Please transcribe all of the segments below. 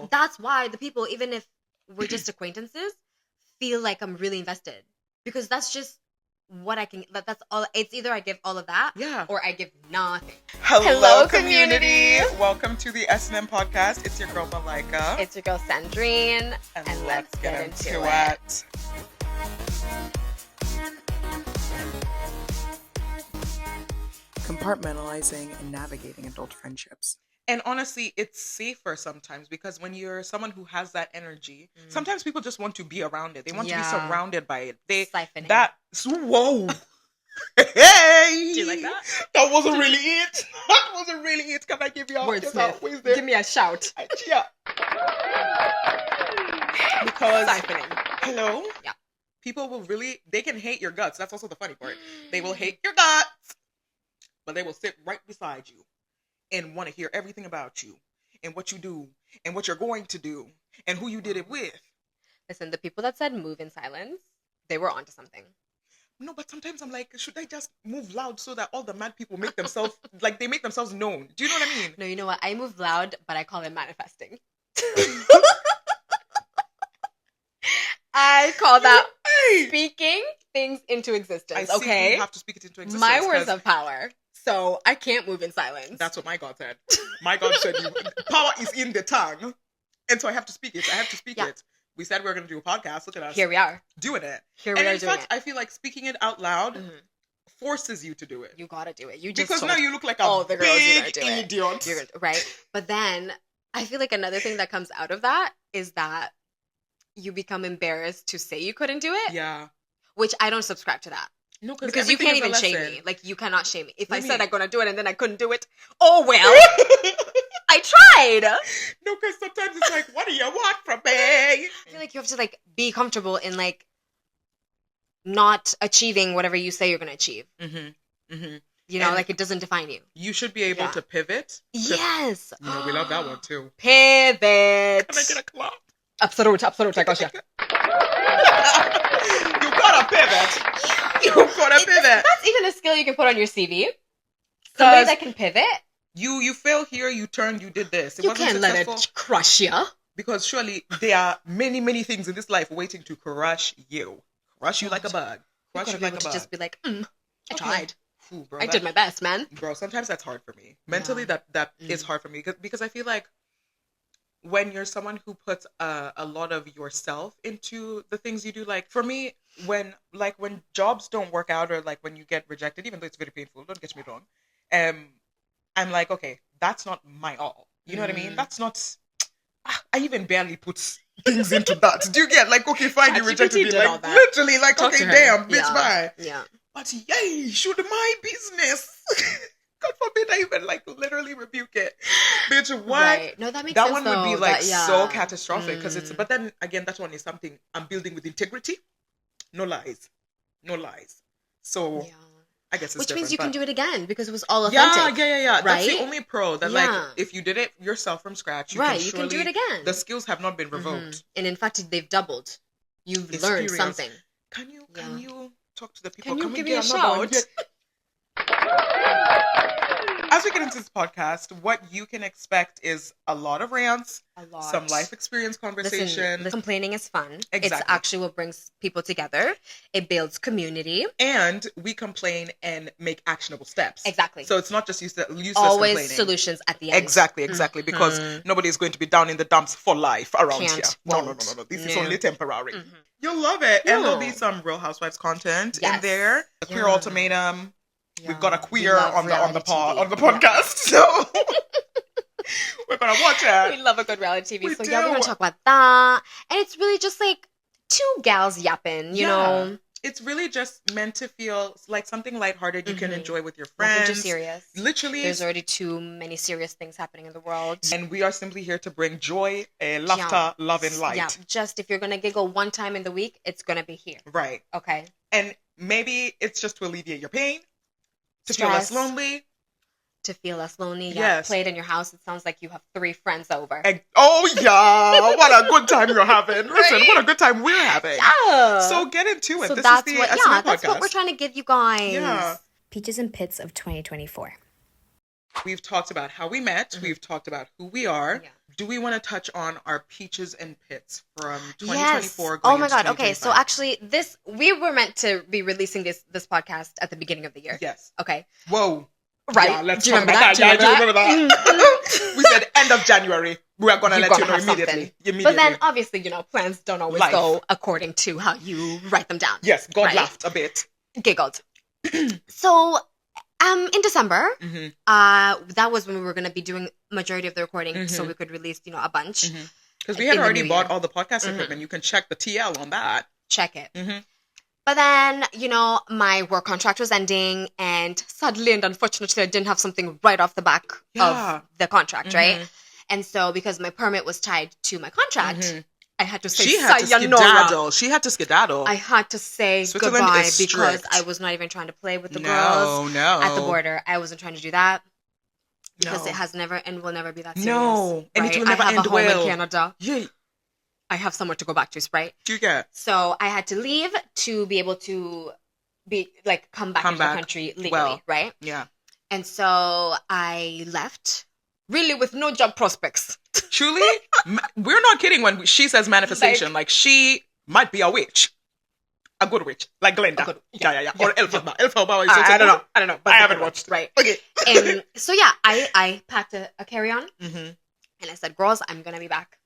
So that's why the people, even if we're just acquaintances, feel like I'm really invested. Because that's just what I can, that's all. It's either I give all of that or I give nothing. Hello, community. Welcome to the S&M podcast. It's your girl, Malika. It's your girl, Sandrine. And let's get into it. Compartmentalizing and navigating adult friendships. And honestly, it's safer sometimes because when you're someone who has that energy, sometimes people just want to be around it. They want to be surrounded by it. Siphoning. Whoa. Hey! Do you like that? That wasn't really it. That wasn't really it. Can I give you a wordsmith? Give me a shout. Yeah. Because Siphoning. Hello? Yeah. People will really, they can hate your guts. That's also the funny part. They will hate your guts, but they will sit right beside you and want to hear everything about you and what you do and what you're going to do and who you did it with. Listen, the people that said move in silence, they were onto something. No, but sometimes I'm like, should I just move loud so that all the mad people make themselves, like they make themselves known? Do you know what I mean? No, you know what? I move loud, but I call it manifesting. I call that speaking things into existence, okay? You have to speak it into existence. My words of power. So I can't move in silence. That's what my God said. My God said power is in the tongue. And so I have to speak it. I have to speak it. We said we were going to do a podcast. Look at us. Here we are. Doing it. Here we are doing it. In fact, I feel like speaking it out loud forces you to do it. You got to do it. Because now you look like a big idiot. Right? But then I feel like another thing that comes out of that is that you become embarrassed to say you couldn't do it. Yeah. Which I don't subscribe to that. No, because you can't even shame me. Like, you cannot shame me. If I said I'm going to do it and then I couldn't do it, oh, well, I tried. No, because sometimes it's like, what do you want from me? I feel like you have to, like, be comfortable in, like, not achieving whatever you say you're going to achieve. Mm-hmm. Mm-hmm. You know, like, it doesn't define you. You should be able to pivot. Yes. You know, we love that one, too. Pivot. Can I get a clap? Absolute, I got you. You gotta pivot. You gotta pivot. That's even a skill you can put on your CV. Somebody that can pivot. You fail here, you turn, you did this. You can't let it crush you. Because surely there are many, many things in this life waiting to crush you. Crush you like a bug. Crush you like a bug. Just be like, I tried. Ooh, bro, I did my best, man. Bro, sometimes that's hard for me. Mentally, that is hard for me. Because I feel like when you're someone who puts a lot of yourself into the things you do, like for me, when jobs don't work out or like when you get rejected, even though it's very painful, don't get me wrong, I'm like, okay, that's not my all. You know what I mean? That's not. I even barely put things into that. Do you get like, okay, fine, you rejected me, like literally, like, talk okay, damn, bitch, bye. Yeah. But yay, should my business. God forbid I even like literally rebuke it. Bitch, what? Right. No, that makes sense. That one would be like so catastrophic because it's. but then again, that one is something I'm building with integrity. No lies. So I guess it's which different, means you can do it again because it was all authentic. Yeah. Right? That's the only pro that like if you did it yourself from scratch, you can do it again. The skills have not been revoked. And in fact, they've doubled. You've learned something. Can you talk to the people? Can you give me a shout? As we get into this podcast, what you can expect is a lot of rants, some life experience conversation. Listen, complaining is fun. Exactly. It's actually what brings people together. It builds community. And we complain and make actionable steps. Exactly. So it's not just useless always complaining. Solutions at the end. Exactly. Because nobody is going to be down in the dumps for life around here. No. This is only temporary. You'll love it. And there'll be some Real Housewives content in there. A Queer Ultimatum. Yeah. We've got a queer on the podcast, so we're gonna watch it. We love a good reality TV, we're gonna talk about that. And it's really just like two gals yapping, you know. It's really just meant to feel like something lighthearted you can enjoy with your friends. Nothing too serious. Literally, there's already too many serious things happening in the world, and we are simply here to bring joy, laughter, love, and light. Yeah, just if you're gonna giggle one time in the week, it's gonna be here. Right. Okay. And maybe it's just to alleviate your pain. To Stress, feel less lonely. To feel less lonely. Yeah. Yes. Play it in your house. It sounds like you have 3 friends over. Oh, yeah. What a good time you're having. Listen, what a good time we're having. Yeah. So get into it. So this that's is the what, podcast. That's what we're trying to give you guys. Yeah. Peaches and Pits of 2024. We've talked about how we met. We've talked about who we are. Yeah. do we want to touch on our peaches and pits from 2024 Yes. going Oh my into God. Okay. So 2025? actually, we were meant to be releasing this podcast at the beginning of the year. Yes. Okay. Whoa. Right. Yeah, let's do you talk remember about that? that. Yeah, I do remember that. We said end of January. We are going to let you know have immediately. something. But then, obviously, plans don't always Life. go according to how you write them down. Yes, God right? laughed a bit. Giggled. So, in December, Mm-hmm. that was when we were going to be doing majority of the recording, so we could release, a bunch. Because we had in the already new bought year. all the podcast equipment. You can check the TL on that. Check it. Mm-hmm. But then, my work contract was ending, and sadly and unfortunately, I didn't have something right off the back Yeah. of the contract, right? And so, because my permit was tied to my contract, I had to say She had to sayonara. skedaddle. She had to skedaddle. I had to say Switzerland goodbye is because strict. I was not even trying to play with the girls at the border. I wasn't trying to do that because it has never and will never be that serious. No, and right? it will never I have end a home well. in Canada. Yeah, I have somewhere to go back to, right? you get. So I had to leave to be able to come back into the country legally, well. right? Yeah. And so I left, really with no job prospects. Truly, we're not kidding when she says manifestation. Like she might be a witch. A good witch. Like Glenda. Yeah. Or Elphaba. Elphaba is I don't know. But I haven't watched. Right. Okay. And so yeah, I packed a carry-on Mm-hmm. and I said, girls, I'm going to be back.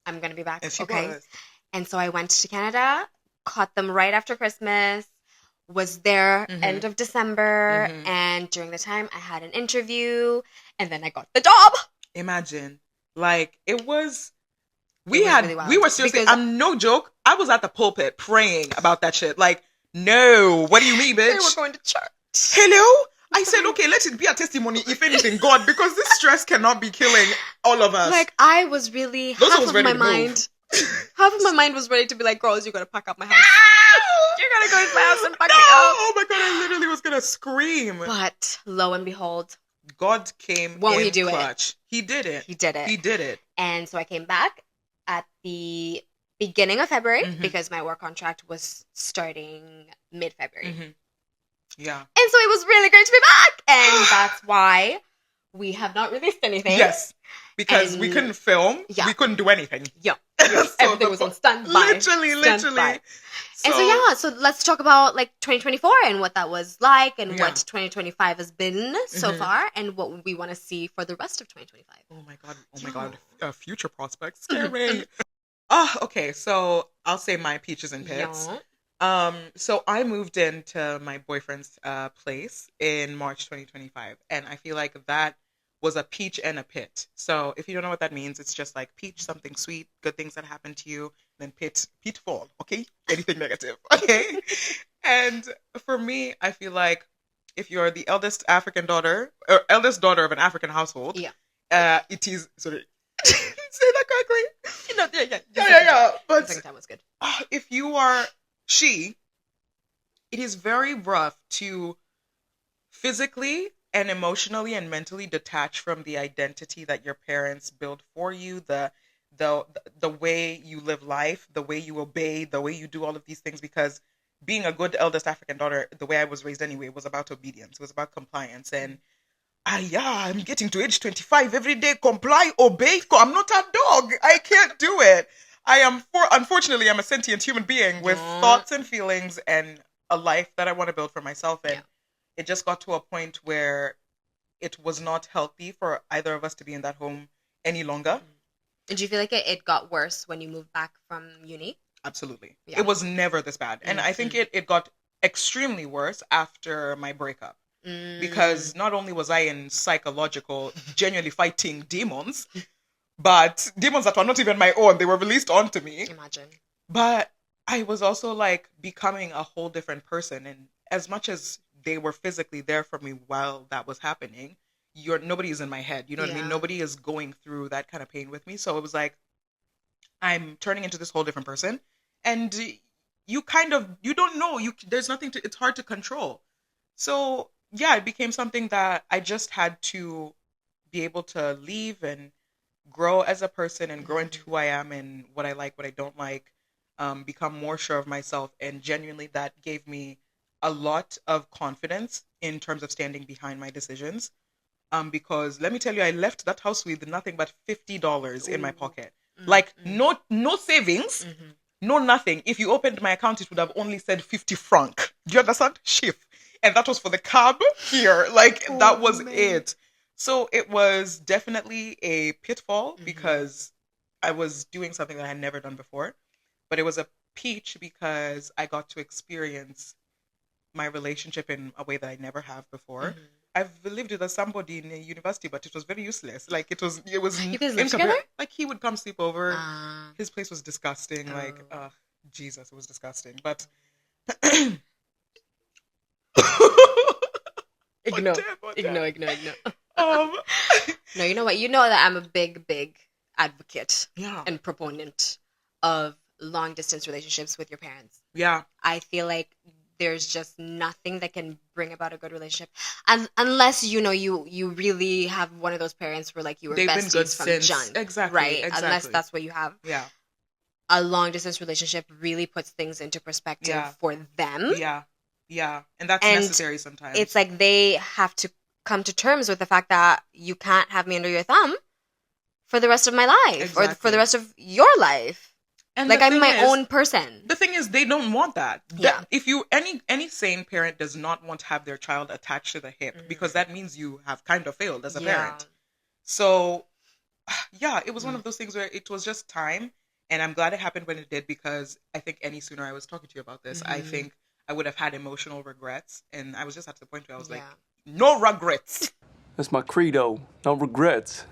I'm going to be back. And she okay. was. And so I went to Canada, caught them right after Christmas, was there end of December, and during the time I had an interview, and then I got the job. Imagine. Like, it was... It was really wild. We were seriously... Because- I'm no joke. I was at the pulpit praying about that shit. Like, no. What do you mean, bitch? They were going to church. Hello? I said, okay, let it be a testimony, if anything, God, because this stress cannot be killing all of us. Like, I was really... Those half was of ready my to mind... move. Half of my mind was ready to be like, girls, you gotta pack up my house. You gotta go to my house and pack No! it up. Oh my God, I literally was gonna scream. But lo and behold, God came Won't in he do it? clutch. He did it. he did it. He did it. And so I came back at the beginning of February Mhm. because my work contract was starting mid-February. Mhm. Yeah. And so it was really great to be back. And that's why we have not released anything. Yes. Because we And- couldn't film. Yeah. We couldn't do anything. Yeah. So Everything was on standby. Literally. And so let's talk about 2024 and what that was like and Yeah. what 2025 has been so Mhm. far and what we want to see for the rest of 2025. Oh my God. Future prospects. Scary. Okay. So I'll say my peaches and pits. Yeah. So I moved into my boyfriend's place in March 2025, and I feel like that was a peach and a pit. So if you don't know what that means, it's just like peach, something sweet, good things that happen to you, then pitfall, okay? Anything negative, okay? And for me, I feel like if you're the eldest daughter of an African household, Yeah. it is, sorry, say that correctly? Yeah. Yeah. The But second time was good. if you are it is very rough to physically and emotionally and mentally detach from the identity that your parents build for you, the way you live life, the way you obey, the way you do all of these things, because being a good eldest African daughter, the way I was raised anyway, was about obedience. It was about compliance. And I'm getting to age 25 every day, comply, obey. I'm not a dog. I can't do it. Unfortunately, I'm a sentient human being with thoughts and feelings and a life that I want to build for myself. And it just got to a point where it was not healthy for either of us to be in that home any longer. Did you feel like it got worse when you moved back from uni? Absolutely. Yeah. It was never this bad. And I think it got extremely worse after my breakup. Because not only was I in psychological, genuinely fighting demons, but demons that were not even my own, they were released onto me. Imagine. But I was also becoming a whole different person. And as much as they were physically there for me while that was happening, nobody is in my head. You know what I mean? Nobody is going through that kind of pain with me. So it was like, I'm turning into this whole different person. And you don't know. There's nothing it's hard to control. So yeah, it became something that I just had to be able to leave and grow as a person and grow into who I am and what I like, what I don't like, become more sure of myself. And genuinely that gave me a lot of confidence in terms of standing behind my decisions. Because let me tell you, I left that house with nothing but $50 in my pocket. Like no savings, no nothing. If you opened my account, it would have only said 50 franc. Do you understand? Shift. And that was for the cab here. Like that was it. So it was definitely a pitfall because I was doing something that I had never done before. But it was a peach because I got to experience my relationship in a way that I never have before. I've lived with somebody in a university, but it was very useless. Like it was. You guys live together? Like he would come sleep over. His place was disgusting. Like, Jesus, it was disgusting. But ignore. No, you know what? You know that I'm a big advocate and proponent of long distance relationships with your parents. Yeah. I feel like there's just nothing that can bring about a good relationship, unless you really have one of those parents where like you were besties from junk, exactly, right? Exactly. Unless that's what you have. Yeah, a long distance relationship really puts things into perspective for them. Yeah, and that's necessary sometimes. It's like they have to come to terms with the fact that you can't have me under your thumb for the rest of my life or for the rest of your life. And like I'm my own person. The thing is, they don't want that. Yeah. If you any sane parent does not want to have their child attached to the hip because that means you have kind of failed as a parent. So, yeah, it was one of those things where it was just time, and I'm glad it happened when it did because I think any sooner I was talking to you about this, I think I would have had emotional regrets, and I was just at the point where I was like, no regrets. That's my credo. No regrets.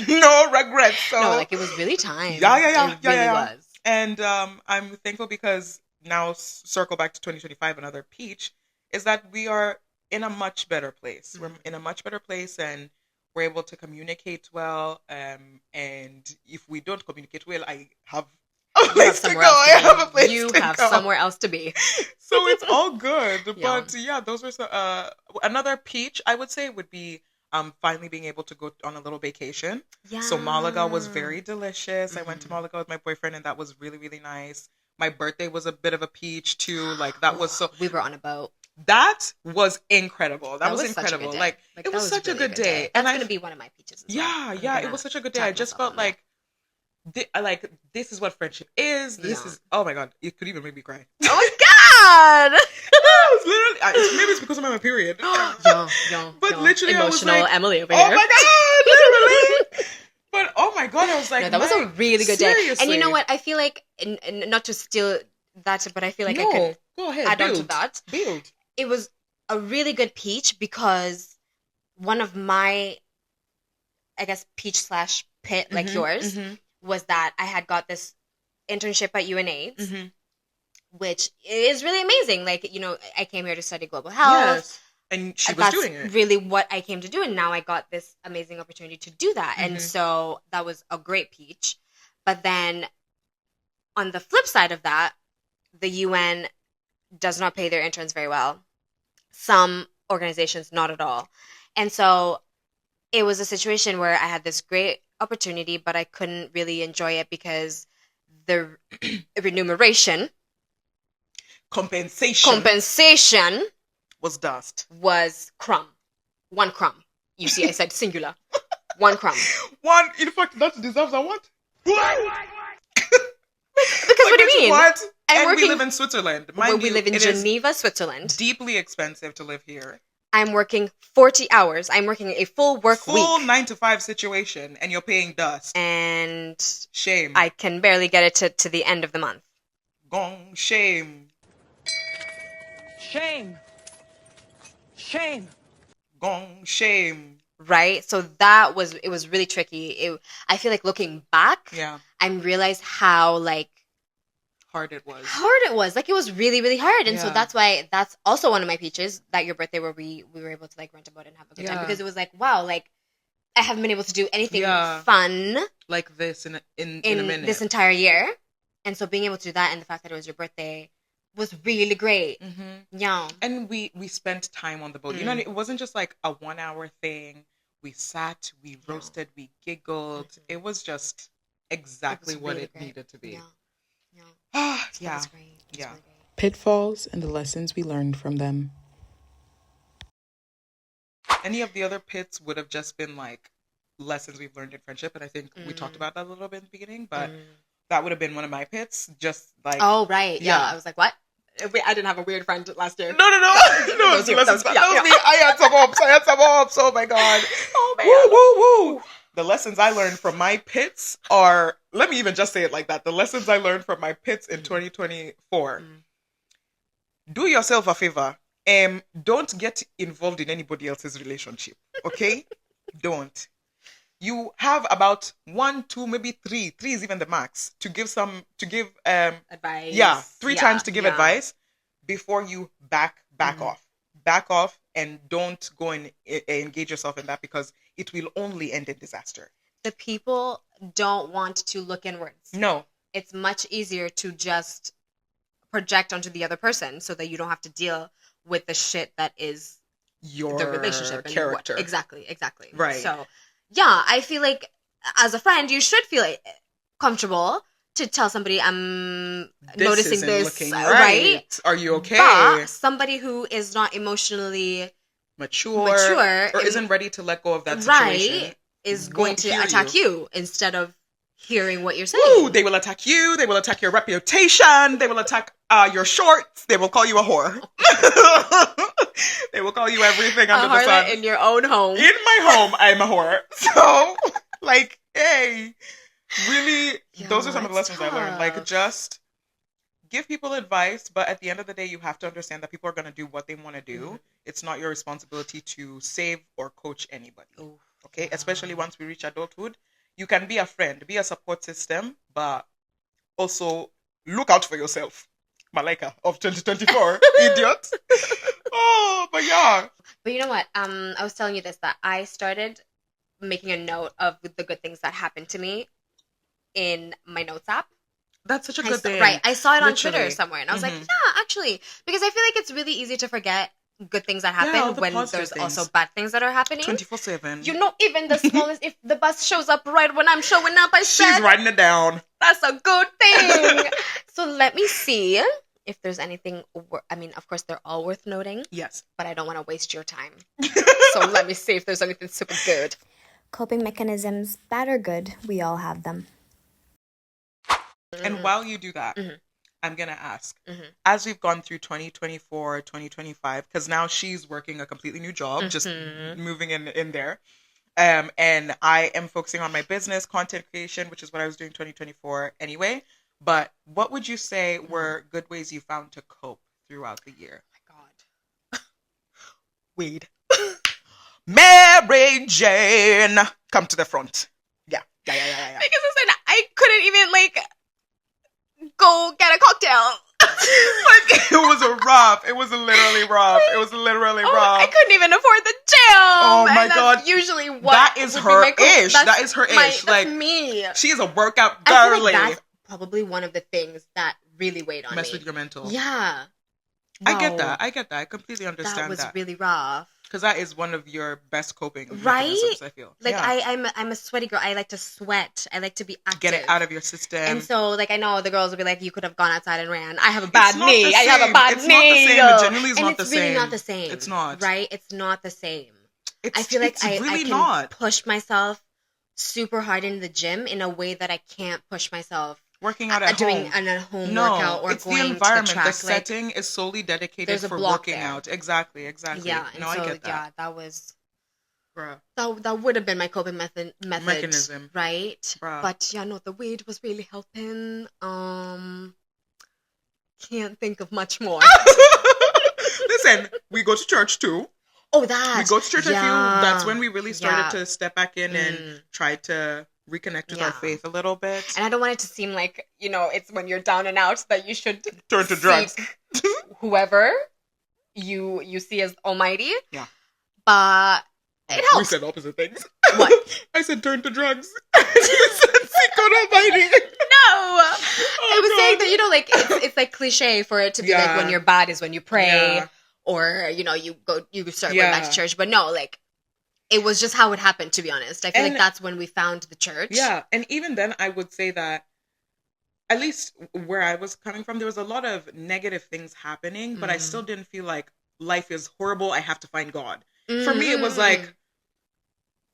No regrets. So, no, like it was really time. Yeah. It really was. And I'm thankful because now, circle back to 2025, another peach, is that we are in a much better place. We're in a much better place and we're able to communicate well. And if we don't communicate well, I have a place to go. I have a place you to have go. somewhere else to be. So it's all good. But yeah, those were another peach, I would say, would be finally being able to go on a little vacation. Yeah. So Malaga was very delicious. I went to Malaga with my boyfriend and that was really, really nice. My birthday was a bit of a peach too. Like that was so... We were on a boat. That was incredible. That was incredible. Like it was such a good day. That's going to be one of my peaches as well. Yeah. It was such a good day. I just felt like... this is what friendship is. This is... Oh my God. It could even make me cry. Oh my God! It's literally... Maybe it's because I'm on my period. But literally emotional I was like... Emily over here. Oh my God! Literally! But oh my God, I was like... No, that was a really good day. And you know what? I feel like... not to steal that, but I feel like I could go ahead, add on to that. Build. It was a really good peach because one of my... I guess peach / pit, like yours, was that I had got this internship at UNAIDS, which is really amazing. Like, I came here to study global health. Yes. And she was doing it. That's really what I came to do. And now I got this amazing opportunity to do that. And so that was a great peach. But then on the flip side of that, the UN does not pay their interns very well. Some organizations, not at all. And so it was a situation where I had this great opportunity, but I couldn't really enjoy it because the remuneration... Compensation was dust. Was crumb. One crumb. You see, I said singular. One crumb. One, in fact, that deserves a what? Because what do you mean? What? We live in Switzerland. We live in Geneva, Switzerland. Deeply expensive to live here. I'm working 40 hours. I'm working a full week. Full 9 to 5 situation, and you're paying dust. And... Shame. I can barely get it to the end of the month. Gong. Shame. Shame. Shame. Gong. Shame. Right? So it was really tricky. I feel like looking back, I realized how hard it was. Like it was really, really hard. And so that's also one of my peaches, that your birthday where we were able to rent a boat and have a good time, because it was like, wow, like I haven't been able to do anything fun like this in a minute. This entire year. And so being able to do that and the fact that it was your birthday was really great. Yeah. And we spent time on the boat. You know, it wasn't just like a 1 hour thing. We sat, we roasted, we giggled. It was just exactly what it needed to be. Yeah. Yeah. That was great. Yeah. Really great. Pitfalls and the lessons we learned from them. Any of the other pits would have just been like lessons we've learned in friendship, and I think we talked about that a little bit in the beginning, but that would have been one of my pits. Just like, Oh, right. Yeah. Yeah. I was like, what? Wait, I didn't have a weird friend last year. no, no, was you. lessons. That was- That was me. I had some hopes. Oh my god. Oh, man. Woo, woo, woo. The lessons I learned from my pits are, let me even just say it like that. The lessons I learned from my pits in 2024. Do yourself a favor. Don't get involved in anybody else's relationship. Okay? Don't. You have about 1, 2, maybe 3. 3 is even the max to give Advice. yeah, 3 times to give yeah. advice before you back off. Back off and don't go and engage yourself in that, because it will only end in disaster. The people don't want to look inwards. No. It's much easier to just project onto the other person so that you don't have to deal with the shit that is Your the relationship and character. Exactly. Right. So, yeah, I feel like as a friend, you should feel comfortable to tell somebody I'm noticing isn't this, looking right? Are you okay? But somebody who is not emotionally mature or isn't ready to let go of that situation, right is going won't to hear attack you instead of hearing what you're saying. Ooh, they will attack you. They will attack your reputation. They will attack your shorts. They will call you a whore. They will call you everything under the sun. In your own home. In my home, I'm a whore. So, like, hey, really, those are some of the lessons I learned. Like, tough. just give people advice, but at the end of the day, you have to understand that people are going to do what they want to do. Mm-hmm. It's not your responsibility to save or coach anybody. Ooh. Okay? Especially once we reach adulthood. You can be a friend, be a support system, but also look out for yourself. Malika of 2024, idiot. Oh, but yeah. But you know what? I was telling you this, that I started making a note of the good things that happened to me in my notes app. That's such a good thing. Right. I saw it on Literally. Twitter somewhere, and I was like, yeah, actually. Because I feel like it's really easy to forget good things that all happen the when positive there's things. also bad things that are happening. 24/7. You know, even the smallest, if the bus shows up right when I'm showing up, She's writing it down. that's a good thing. So let me see if there's anything. I mean, of course, they're all worth noting, Yes. but I don't want to waste your time. So let me see if there's anything super good. Coping mechanisms, bad or good, we all have them. And while you do that, I'm going to ask, as we've gone through 2024, 2025, because now she's working a completely new job, just moving in there. And I am focusing on my business, content creation, which is what I was doing 2024 anyway. But what would you say were good ways you found to cope throughout the year? Oh my God. Weed. Mary Jane, come to the front. Yeah. Because listen, I couldn't even go get a cocktail. Like, it was literally rough. It was literally rough. I couldn't even afford the gym. Oh my and that's God. usually what That is would be her my ish. that's That is her ish. that's Like, me. she is a workout I feel girly. like that's probably one of the things that really weighed on Mess me. with your mental. Yeah. I get Wow. that. I completely understand That was that. really rough. Because that is one of your best coping Right? mechanisms, I feel. Like Yeah. I'm a sweaty girl. I like to sweat. I like to be active. Get it out of your system. And so, I know the girls will be like, "You could have gone outside and ran." I have a bad not knee. the I have a same. bad It's knee. not the same. It genuinely is and not it's the really same. not the same. It's not. Right? It's not the same. It's, I feel like it's I really can not. push myself super hard in the gym in a way that I can't push myself Working out at doing home. a home No, workout or it's going the environment. to the track. The setting is solely dedicated there's a for block working there. out. Exactly. Yeah, and No, I so get that. yeah, that was Bruh. that would have been my coping method Mechanism. right? Bruh. But yeah, no, the weed was really helping. Can't think of much more. Listen, we go to church too. Oh, that We go to church. I feel that's when we really started Yeah. to step back in and try to reconnect with our Yeah. faith a little bit. And I don't want it to seem like, it's when you're down and out that you should Turn to drugs. seek whoever you see as almighty. Yeah. But it We helps. said opposite things. What? I said turn to drugs. You said seek God Almighty. No. I was saying that, it's like cliche for it to be like Yeah. when you're bad is when you pray Yeah. or, you start going Yeah. back to church. But no, it was just how it happened, to be honest. I feel like And- that's when we found the church. Yeah, and even then, I would say that, at least where I was coming from, there was a lot of negative things happening, but I still didn't feel like life is horrible. I have to find God. For me, it was like,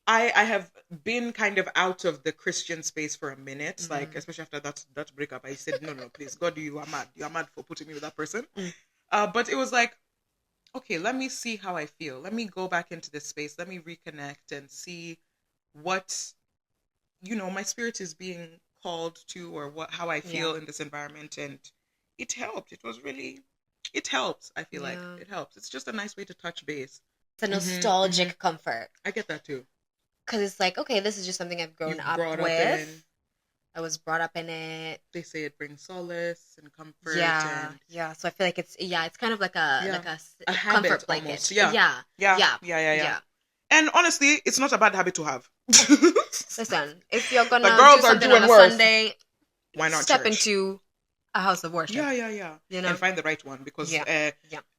I have been kind of out of the Christian space for a minute, like, especially after that breakup. I said, no, please, God, you are mad. You are mad for putting me with that person. But it was like, okay, let me see how I feel. Let me go back into this space. Let me reconnect and see what, my spirit is being called to, or how I feel in this environment. And it helped. It helps. I feel like it helps. It's just a nice way to touch base. It's a nostalgic comfort. I get that too. Because it's like, okay, this is just something I've grown up with. I was brought up in it. They say it brings solace and comfort. Yeah. So I feel like it's kind of like a habit comfort blanket. Almost. Yeah. And honestly, it's not a bad habit to have. Listen, if you're gonna the girls do are something doing on a worse. Sunday, Why not step church? into a house of worship? Yeah. And find the right one, because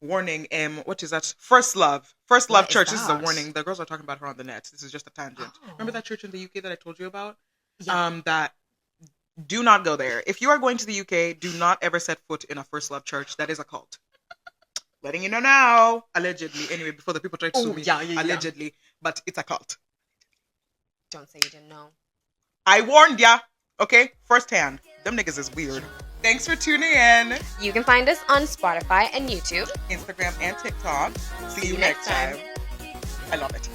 warning. What is that? First Love Church. This is a warning. The girls are talking about her on the net. This is just a tangent. Remember that church in the UK that I told you about? Yeah. That. Do not go there. If you are going to the UK, do not ever set foot in a First Love church. That is a cult. Letting you know now. Allegedly. Anyway, before the people try to sue me. Allegedly. But it's a cult. Don't say you didn't know. I warned ya. Okay? Firsthand. Them niggas is weird. Thanks for tuning in. You can find us on Spotify and YouTube. Instagram and TikTok. See you next time. I love it.